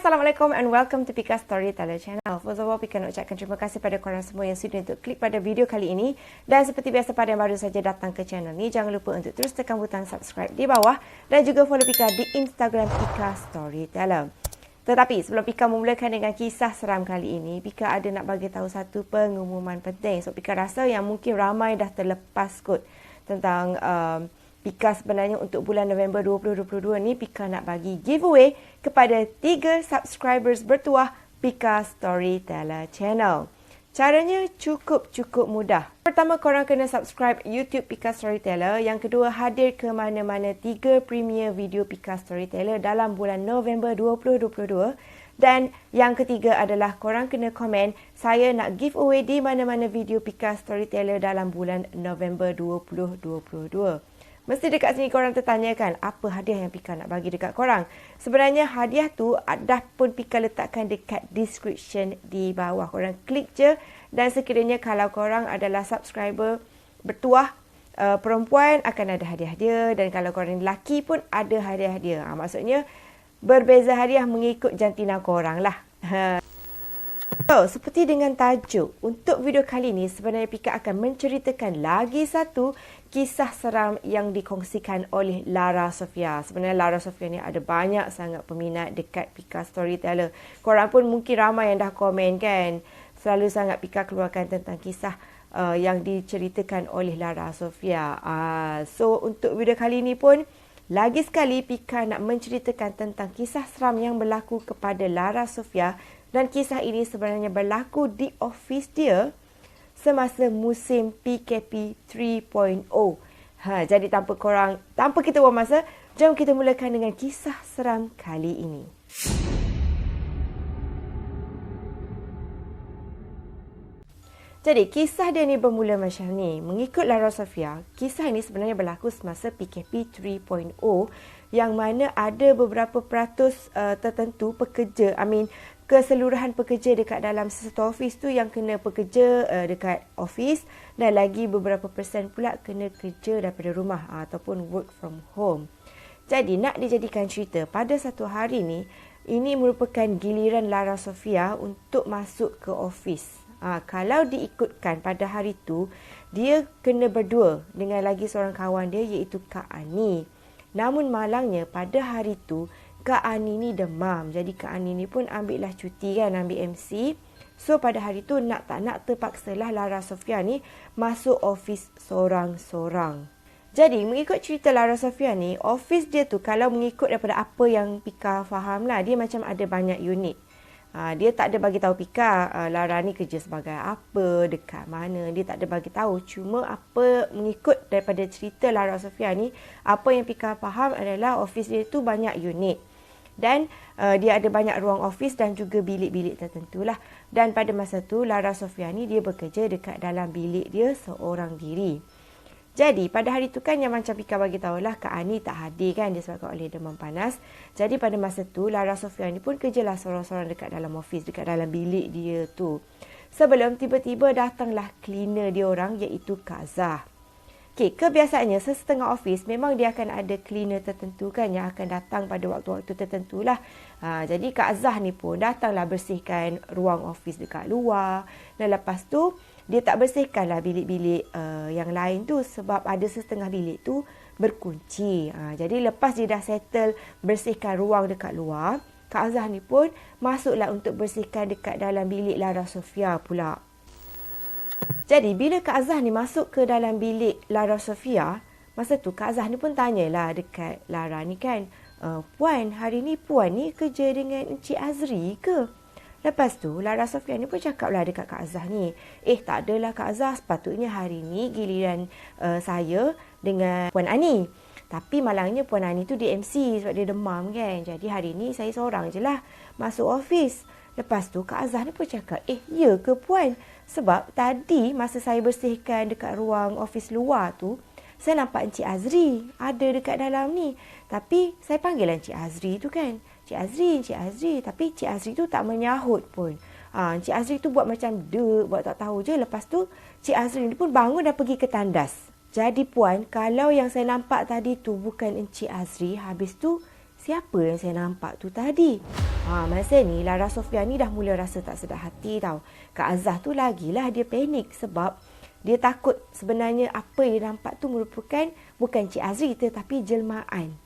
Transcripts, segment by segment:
Assalamualaikum and welcome to Pika Storyteller Channel. First of all, Pika nak ucapkan terima kasih pada korang semua yang sudi untuk klik pada video kali ini. Dan seperti biasa pada yang baru saja datang ke channel ni, jangan lupa untuk terus tekan butang subscribe di bawah dan juga follow Pika di Instagram Pika Storyteller. Tetapi sebelum Pika memulakan dengan kisah seram kali ini, Pika ada nak bagi tahu satu pengumuman penting. So Pika rasa yang mungkin ramai dah terlepas kot tentang Pika sebenarnya untuk bulan November 2022 ni Pika nak bagi giveaway kepada 3 subscribers bertuah Pika Storyteller Channel. Caranya cukup mudah. Pertama, korang kena subscribe YouTube Pika Storyteller. Yang kedua, hadir ke mana-mana 3 premier video Pika Storyteller dalam bulan November 2022. Dan yang ketiga adalah korang kena komen, saya nak giveaway di mana-mana video Pika Storyteller dalam bulan November 2022. Mesti dekat sini korang tertanyakan apa hadiah yang Pika nak bagi dekat korang. Sebenarnya hadiah tu dah pun Pika letakkan dekat description di bawah. Korang klik je dan sekiranya kalau korang adalah subscriber bertuah perempuan akan ada hadiah dia. Dan kalau korang lelaki pun ada hadiah dia. Maksudnya berbeza hadiah mengikut jantina korang lah. So, seperti dengan tajuk, untuk video kali ini sebenarnya Pika akan menceritakan lagi satu kisah seram yang dikongsikan oleh Lara Sofia. Sebenarnya Lara Sofia ni ada banyak sangat peminat dekat Pika Storyteller. Korang pun mungkin ramai yang dah komen kan. Selalu sangat Pika keluarkan tentang kisah yang diceritakan oleh Lara Sofia. So, untuk video kali ini pun, lagi sekali Pika nak menceritakan tentang kisah seram yang berlaku kepada Lara Sofia. Dan kisah ini sebenarnya berlaku di office dia semasa musim PKP 3.0. Jadi tanpa kita buang masa, jom kita mulakan dengan kisah seram kali ini. Jadi, kisah dia ni bermula macam ni. Mengikut Lara Sofia, kisah ini sebenarnya berlaku semasa PKP 3.0 yang mana ada beberapa peratus tertentu pekerja, keseluruhan pekerja dekat dalam satu office tu yang kena bekerja dekat office dan lagi beberapa persen pula kena kerja daripada rumah ataupun work from home. Jadi, nak dijadikan cerita, pada satu hari ni, ini merupakan giliran Lara Sofia untuk masuk ke office. Kalau diikutkan pada hari tu, dia kena berdua dengan lagi seorang kawan dia iaitu Kak Ani. Namun malangnya pada hari tu, Kak Ani ni demam. Jadi Kak Ani ni pun ambil cuti kan, ambil MC. So pada hari tu nak tak nak terpaksalah Lara Sofia ni masuk office sorang-sorang. Jadi mengikut cerita Lara Sofia ni, office dia tu kalau mengikut daripada apa yang Pika faham lah, dia macam ada banyak unit. Dia tak ada bagi tahu Pika Lara ni kerja sebagai apa, dekat mana. Dia tak ada bagi tahu. Cuma apa mengikut daripada cerita Lara Sofia ni, apa yang Pika faham adalah office dia tu banyak unit. Dan dia ada banyak ruang office dan juga bilik-bilik tertentu lah. Dan pada masa tu Lara Sofia ni dia bekerja dekat dalam bilik dia seorang diri. Jadi pada hari tu kan yang macam Pika bagi tahulah Kak Ani tak hadir kan, disebabkan oleh demam panas. Jadi pada masa tu Lara Sofia ni pun kerjalah sorang-sorang dekat dalam office, dekat dalam bilik dia tu. Sebelum tiba-tiba datanglah cleaner dia orang iaitu Kak Zah. Okay, kebiasaannya sesetengah office memang dia akan ada cleaner tertentu kan yang akan datang pada waktu-waktu tertentu lah. Jadi Kak Zah ni pun datanglah bersihkan ruang office dekat luar. Dan lepas tu dia tak bersihkanlah bilik-bilik yang lain tu sebab ada setengah bilik tu berkunci. Jadi lepas dia dah settle bersihkan ruang dekat luar, Kak Zah ni pun masuklah untuk bersihkan dekat dalam bilik Lara Sofia pula. Jadi bila Kak Zah ni masuk ke dalam bilik Lara Sofia, masa tu Kak Zah ni pun tanyalah dekat Lara ni kan, Puan, hari ni Puan ni kerja dengan Encik Azri ke? Lepas tu Lara Sofia ni pun cakaplah dekat Kak Zah ni, tak adalah Kak Zah, sepatutnya hari ni giliran saya dengan Puan Ani. Tapi malangnya Puan Ani tu di MC sebab dia demam kan. Jadi hari ni saya seorang je lah masuk office. Lepas tu Kak Zah ni pun cakap, ya ke Puan? Sebab tadi masa saya bersihkan dekat ruang office luar tu, saya nampak Encik Azri ada dekat dalam ni. Tapi saya panggil Encik Azri tu kan, Encik Azri. Tapi Encik Azri tu tak menyahut pun. Encik Azri tu buat macam buat tak tahu je. Lepas tu Encik Azri ni pun bangun dan pergi ke tandas. Jadi Puan, kalau yang saya nampak tadi tu bukan Encik Azri, habis tu siapa yang saya nampak tu tadi? Masa ni Lara Sofia ni dah mula rasa tak sedap hati tau. Kak Azah tu lagilah dia panik sebab dia takut sebenarnya apa yang dia nampak tu merupakan bukan Cik Azri tetapi jelmaan.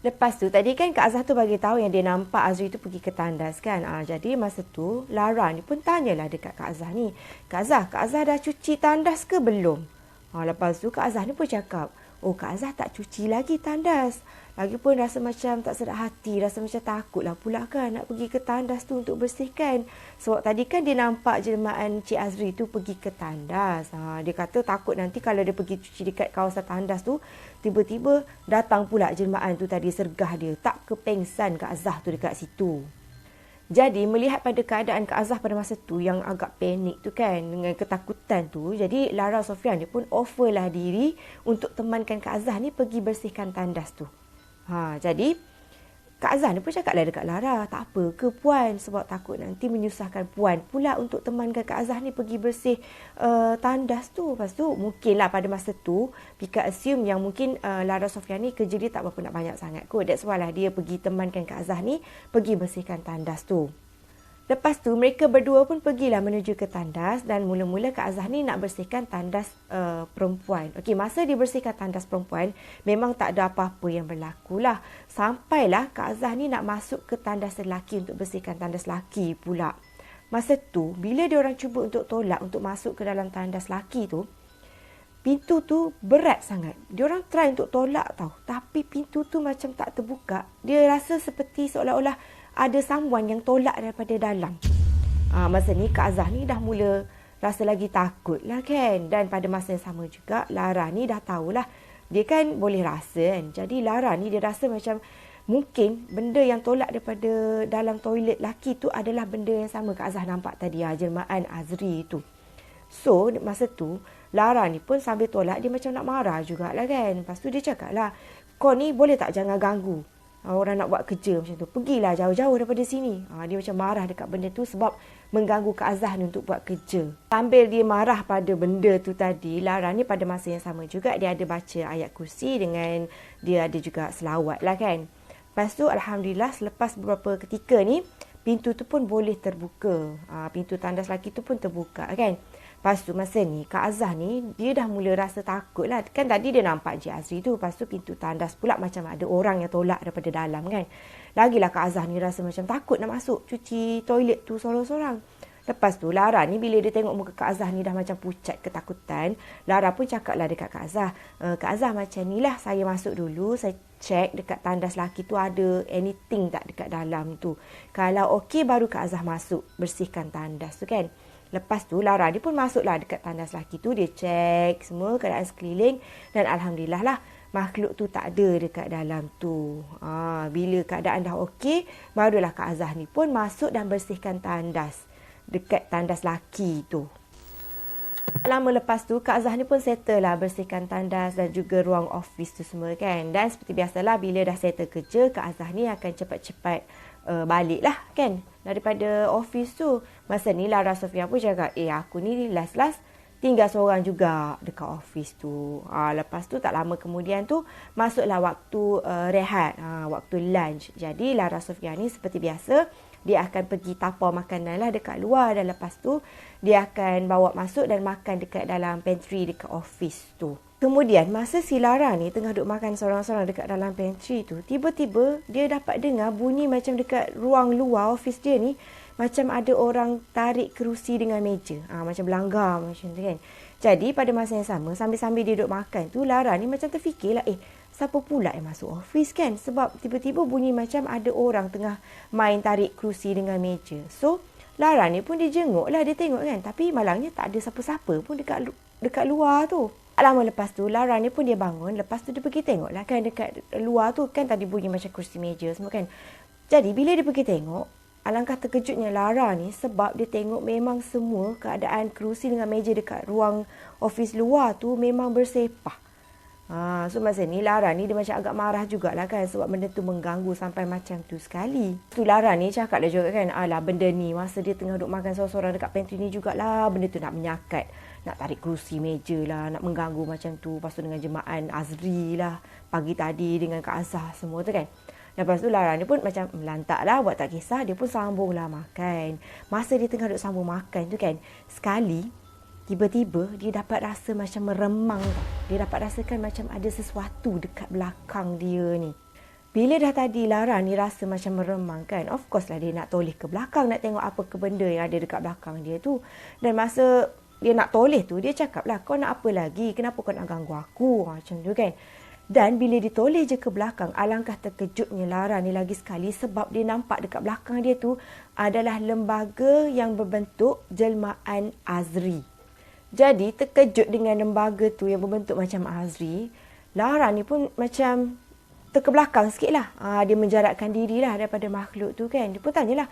Lepas tu tadi kan Kak Azah tu bagi tahu yang dia nampak Azri tu pergi ke tandas kan. Jadi masa tu Lara ni pun tanyalah dekat Kak Azah ni. Kak Azah dah cuci tandas ke belum? Lepas tu Kak Azah ni pun cakap, Kak Azah tak cuci lagi tandas. Lagipun rasa macam tak sedap hati, rasa macam takutlah pula kan nak pergi ke tandas tu untuk bersihkan. Sebab tadi kan dia nampak jelmaan Cik Azri tu pergi ke tandas. Dia kata takut nanti kalau dia pergi cuci dekat kawasan tandas tu, tiba-tiba datang pula jelmaan tu tadi sergah dia. Tak kepengsan Kak Azah tu dekat situ. Jadi melihat pada keadaan Kak Azah pada masa tu yang agak panik tu kan, dengan ketakutan tu, jadi Lara Sofia ni pun offerlah diri untuk temankan Kak Azah ni pergi bersihkan tandas tu. Jadi Kak Azah ni pun cakaplah dekat Lara, tak apa ke puan, sebab takut nanti menyusahkan puan pula untuk temankan Kak Azah ni pergi bersih tandas tu. Lepas tu mungkinlah pada masa tu Pika assume yang mungkin Lara Sofia ni kerja dia tak berapa nak banyak sangat kot. That's why lah dia pergi temankan Kak Azah ni pergi bersihkan tandas tu. Lepas tu mereka berdua pun pergilah menuju ke tandas dan mula-mula Kak Azah ni nak bersihkan tandas perempuan. Okey, masa dia bersihkan tandas perempuan memang tak ada apa-apa yang berlaku lah. Sampailah Kak Azah ni nak masuk ke tandas lelaki untuk bersihkan tandas lelaki pula. Masa tu bila dia orang cuba untuk tolak untuk masuk ke dalam tandas lelaki tu, pintu tu berat sangat. Dia orang try untuk tolak tau, tapi pintu tu macam tak terbuka. Dia rasa seperti seolah-olah ada someone yang tolak daripada dalam. Masa ni Kak Azah ni dah mula rasa lagi takut lah kan. Dan pada masa yang sama juga Lara ni dah tahulah, dia kan boleh rasa kan. Jadi Lara ni dia rasa macam mungkin benda yang tolak daripada dalam toilet laki tu adalah benda yang sama Kak Azah nampak tadi, jelmaan Azri tu. So masa tu Lara ni pun sambil tolak dia macam nak marah jugalah kan. Lepas tu dia cakap lah, kau ni boleh tak jangan ganggu orang nak buat kerja macam tu. Pergilah jauh-jauh daripada sini. Dia macam marah dekat benda tu sebab mengganggu Kak Azah ni untuk buat kerja. Sambil dia marah pada benda tu tadi, Lara ni pada masa yang sama juga dia ada baca ayat kursi dengan dia ada juga selawat lah kan. Lepas tu Alhamdulillah selepas beberapa ketika ni, pintu tu pun boleh terbuka. Pintu tandas lelaki tu pun terbuka kan. Lepas tu masa ni Kak Azah ni dia dah mula rasa takut lah. Kan tadi dia nampak Cik Azri tu. Lepas tu pintu tandas pula macam ada orang yang tolak daripada dalam kan. Lagilah Kak Azah ni rasa macam takut nak masuk cuci toilet tu sorang-sorang. Lepas tu Lara ni bila dia tengok muka Kak Azah ni dah macam pucat ketakutan, Lara pun cakap lah dekat Kak Azah, Kak Azah macam ni lah, saya masuk dulu, saya check dekat tandas lelaki tu ada anything tak dekat dalam tu. Kalau okey baru Kak Azah masuk bersihkan tandas tu kan. Lepas tu Lara dia pun masuklah dekat tandas lelaki tu, dia check semua keadaan sekeliling dan Alhamdulillah lah makhluk tu tak ada dekat dalam tu. Bila keadaan dah okey, barulah Kak Azah ni pun masuk dan bersihkan tandas dekat tandas lelaki tu. Lama lepas tu Kak Azah ni pun settle lah bersihkan tandas dan juga ruang office tu semua kan. Dan seperti biasalah bila dah settle kerja, Kak Azah ni akan cepat-cepat balik lah kan daripada office tu. Masa ni Lara Sofia pun cakap, aku ni last tinggal seorang juga dekat office tu. Lepas tu tak lama kemudian tu masuklah waktu rehat, waktu lunch. Jadi Lara Sofia ni seperti biasa dia akan pergi tapau makanan lah dekat luar dan lepas tu dia akan bawa masuk dan makan dekat dalam pantry dekat office tu. Kemudian masa si Lara ni tengah duduk makan seorang-seorang dekat dalam pantry tu, tiba-tiba dia dapat dengar bunyi macam dekat ruang luar office dia ni macam ada orang tarik kerusi dengan meja. Macam berlanggar macam tu kan. Jadi pada masa yang sama sambil-sambil dia duduk makan tu, Lara ni macam terfikirlah, siapa pula yang masuk office kan? Sebab tiba-tiba bunyi macam ada orang tengah main tarik kerusi dengan meja. So, Lara ni pun dia jenguk lah, dia tengok kan. Tapi malangnya tak ada siapa-siapa pun dekat luar tu. Tak lama lepas tu, Lara ni pun dia bangun. Lepas tu dia pergi tengok lah kan dekat luar tu. Kan tadi bunyi macam kerusi meja semua kan. Jadi bila dia pergi tengok, alangkah terkejutnya Lara ni sebab dia tengok memang semua keadaan kerusi dengan meja dekat ruang office luar tu memang bersepah. So masa ni Lara ni dia macam agak marah jugalah kan, sebab benda tu mengganggu sampai macam tu sekali. Tu Lara ni cakap lah juga kan, alah benda ni masa dia tengah duduk makan seorang-seorang dekat pantry ni jugalah, benda tu nak menyakat, nak tarik kerusi meja lah, nak mengganggu macam tu. Lepas tu dengan jemaah Azri lah pagi tadi dengan Kak Azhar semua tu kan. Lepas tu Lara ni pun macam melantak lah, buat tak kisah, dia pun sambung lah makan. Masa dia tengah duduk sambung makan tu kan, sekali tiba-tiba dia dapat rasa macam meremang. Dia dapat rasakan macam ada sesuatu dekat belakang dia ni. Bila dah tadi Lara ni rasa macam meremang kan, of course lah dia nak toleh ke belakang, nak tengok apa ke benda yang ada dekat belakang dia tu. Dan masa dia nak toleh tu, dia cakap lah, kau nak apa lagi? Kenapa kau nak ganggu aku? Macam tu kan. Dan bila dia toleh je ke belakang, alangkah terkejutnya Lara ni lagi sekali, sebab dia nampak dekat belakang dia tu adalah lembaga yang berbentuk jelmaan Azri. Jadi terkejut dengan lembaga tu yang berbentuk macam Azri, Lara ni pun macam terkebelakang sikit lah. Dia menjarakkan diri lah daripada makhluk tu kan. Dia pun tanyalah,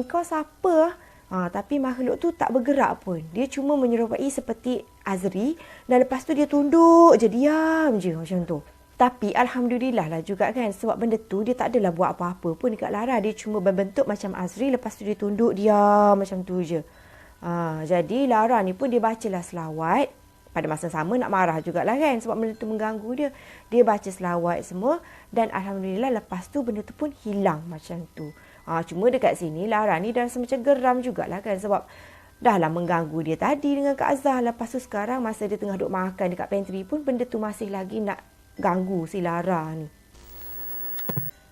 kau siapa? Tapi makhluk tu tak bergerak pun. Dia cuma menyerupai seperti Azri, dan lepas tu dia tunduk je, diam je macam tu. Tapi Alhamdulillah lah juga kan, sebab benda tu dia tak adalah buat apa-apa pun dekat Lara. Dia cuma berbentuk macam Azri, lepas tu dia tunduk, diam macam tu je. Jadi Lara ni pun dia bacalah selawat. Pada masa sama nak marah jugalah kan, sebab benda tu mengganggu dia. Dia baca selawat semua, dan Alhamdulillah lepas tu benda tu pun hilang macam tu. Cuma dekat sini Lara ni dah rasa macam geram jugalah kan, sebab dah lah mengganggu dia tadi dengan Kak Azhar. Lepas tu sekarang masa dia tengah duduk makan dekat pantry pun benda tu masih lagi nak ganggu si Lara ni.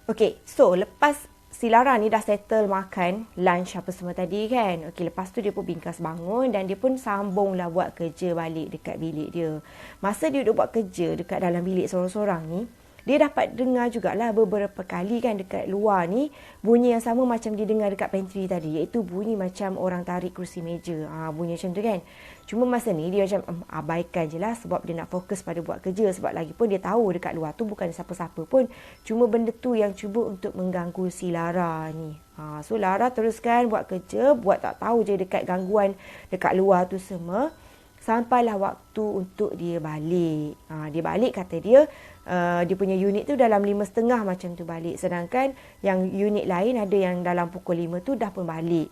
Okay, so lepas si Lara ni dah settle makan, lunch apa semua tadi kan. Okey, lepas tu dia pun bingkas bangun dan dia pun sambunglah buat kerja balik dekat bilik dia. Masa dia duduk buat kerja dekat dalam bilik sorang-sorang ni, dia dapat dengar jugalah beberapa kali kan dekat luar ni bunyi yang sama macam dia dengar dekat pantry tadi, iaitu bunyi macam orang tarik kerusi meja. Bunyi macam tu kan. Cuma masa ni dia macam abaikan je lah, sebab dia nak fokus pada buat kerja. Sebab lagi pun dia tahu dekat luar tu bukan siapa-siapa pun. Cuma benda tu yang cuba untuk mengganggu si Lara ni. So Lara teruskan buat kerja, buat tak tahu je dekat gangguan dekat luar tu semua. Sampailah waktu untuk dia balik. Dia balik kata dia, dia punya unit tu dalam 5.30 macam tu balik. Sedangkan yang unit lain ada yang dalam pukul 5 tu dah pun balik.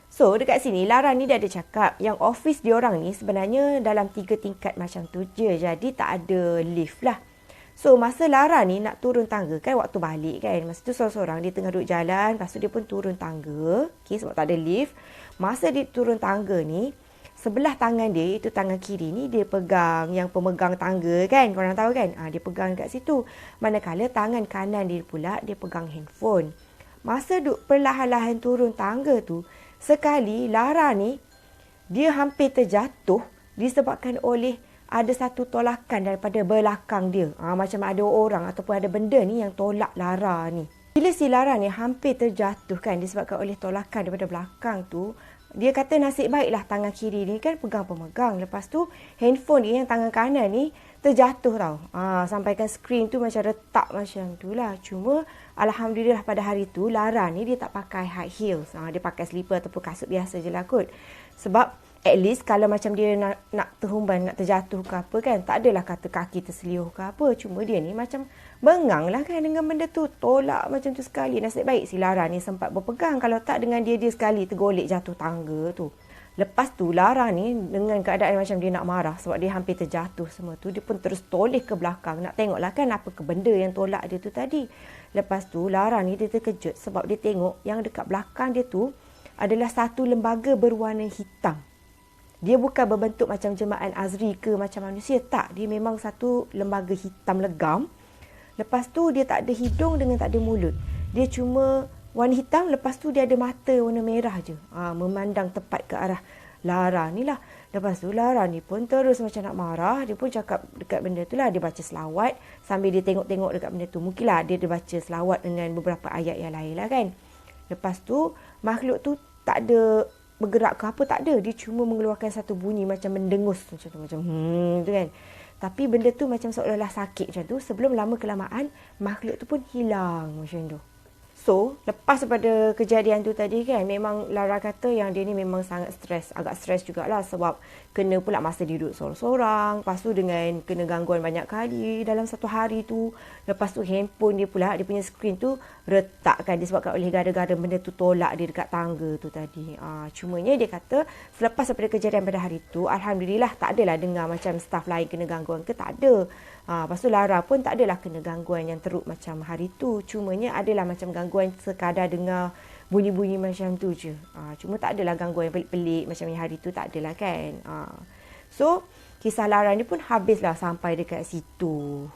So dekat sini Lara ni dia ada cakap yang office diorang ni sebenarnya dalam 3 tingkat macam tu je. Jadi tak ada lift lah. So masa Lara ni nak turun tangga kan waktu balik kan. Masa tu seorang-seorang dia tengah duduk jalan. Lepas tu dia pun turun tangga. Okay, sebab tak ada lift. Masa dia turun tangga ni, sebelah tangan dia, itu tangan kiri ni, dia pegang yang pemegang tangga kan. Korang tahu kan? Dia pegang kat situ. Manakala tangan kanan dia pula, dia pegang handphone. Masa duk perlahan-lahan turun tangga tu, sekali Lara ni, dia hampir terjatuh disebabkan oleh ada satu tolakan daripada belakang dia. Macam ada orang ataupun ada benda ni yang tolak Lara ni. Bila si Lara ni hampir terjatuh kan disebabkan oleh tolakan daripada belakang tu, dia kata nasib baiklah tangan kiri ni kan pegang-pemegang. Lepas tu handphone dia yang tangan kanan ni terjatuh tau. Sampaikan skrin tu macam retak macam tu lah. Cuma Alhamdulillah pada hari tu Lara ni dia tak pakai high heels. Dia pakai slipper ataupun kasut biasa je lah kot. Sebab at least kalau macam dia nak terhumban, nak terjatuh ke apa kan, tak adalah kata kaki terseliuh ke apa. Cuma dia ni macam bengang lah kan dengan benda tu. Tolak macam tu sekali. Nasib baik si Lara ni sempat berpegang. Kalau tak dengan dia sekali tergolek jatuh tangga tu. Lepas tu Lara ni dengan keadaan macam dia nak marah sebab dia hampir terjatuh semua tu, dia pun terus toleh ke belakang nak tengoklah kan apa ke benda yang tolak dia tu tadi. Lepas tu Lara ni dia terkejut sebab dia tengok yang dekat belakang dia tu adalah satu lembaga berwarna hitam. Dia bukan berbentuk macam jemaah Azri ke macam manusia, tak. Dia memang satu lembaga hitam legam. Lepas tu dia tak ada hidung dengan tak ada mulut. Dia cuma warna hitam, lepas tu dia ada mata warna merah je. Memandang tepat ke arah Lara ni lah. Lepas tu Lara ni pun terus macam nak marah. Dia pun cakap dekat benda tu lah. Dia baca selawat sambil dia tengok-tengok dekat benda tu. Mungkinlah dia baca selawat dengan beberapa ayat yang lain lah kan. Lepas tu makhluk tu tak ada bergerak ke apa, tak ada. Dia cuma mengeluarkan satu bunyi macam mendengus macam tu. Macam tu kan. Tapi benda tu macam seolah-olah sakit macam tu. Sebelum lama kelamaan makhluk tu pun hilang macam tu. So, lepas daripada kejadian tu tadi kan, memang Lara kata yang dia ni memang sangat stres. Agak stres jugalah sebab kena pula masa dia duduk sorang-sorang. Lepas tu dengan kena gangguan banyak kali dalam satu hari tu. Lepas tu handphone dia pula, dia punya skrin tu retakkan disebabkan oleh gara-gara benda tu tolak dia dekat tangga tu tadi. Cumanya dia kata selepas daripada kejadian pada hari tu, Alhamdulillah tak adalah dengar macam staff lain kena gangguan ke, tak ada. Lepas tu Lara pun tak adalah kena gangguan yang teruk macam hari tu. Cumanya adalah macam gangguan sekadar dengar bunyi-bunyi macam tu je. Cuma tak adalah gangguan yang pelik-pelik macam yang hari tu, tak adalah kan. So, kisah Lara ni pun habislah sampai dekat situ.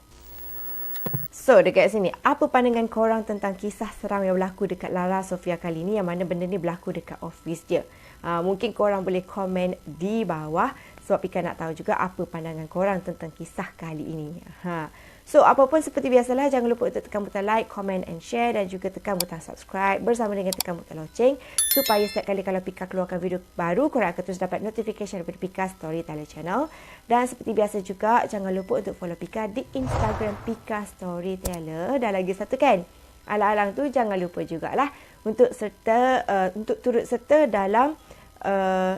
So, dekat sini, apa pandangan korang tentang kisah seram yang berlaku dekat Lara Sofia kali ni, yang mana benda ni berlaku dekat office dia? Mungkin korang boleh komen di bawah sebab Pika nak tahu juga apa pandangan korang tentang kisah kali ini. So, apapun seperti biasalah, jangan lupa untuk tekan butang like, comment and share dan juga tekan butang subscribe bersama dengan tekan butang loceng supaya setiap kali kalau Pika keluarkan video baru, korang akan terus dapat notification daripada Pika Storyteller Channel. Dan seperti biasa juga, jangan lupa untuk follow Pika di Instagram Pika Storyteller. Dan lagi satu kan, alang-alang tu jangan lupa jugalah untuk turut serta dalam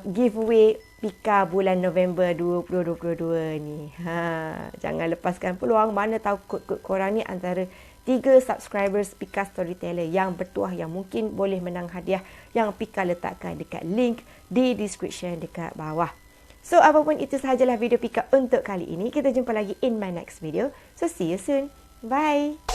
giveaway Pika bulan November 2022 ni. Jangan lepaskan peluang. Mana tahu kod-kod korang ni antara 3 subscribers Pika Storyteller yang bertuah, yang mungkin boleh menang hadiah yang Pika letakkan dekat link di description dekat bawah. So, apapun itu sahajalah video Pika untuk kali ini. Kita jumpa lagi in my next video. So, see you soon. Bye.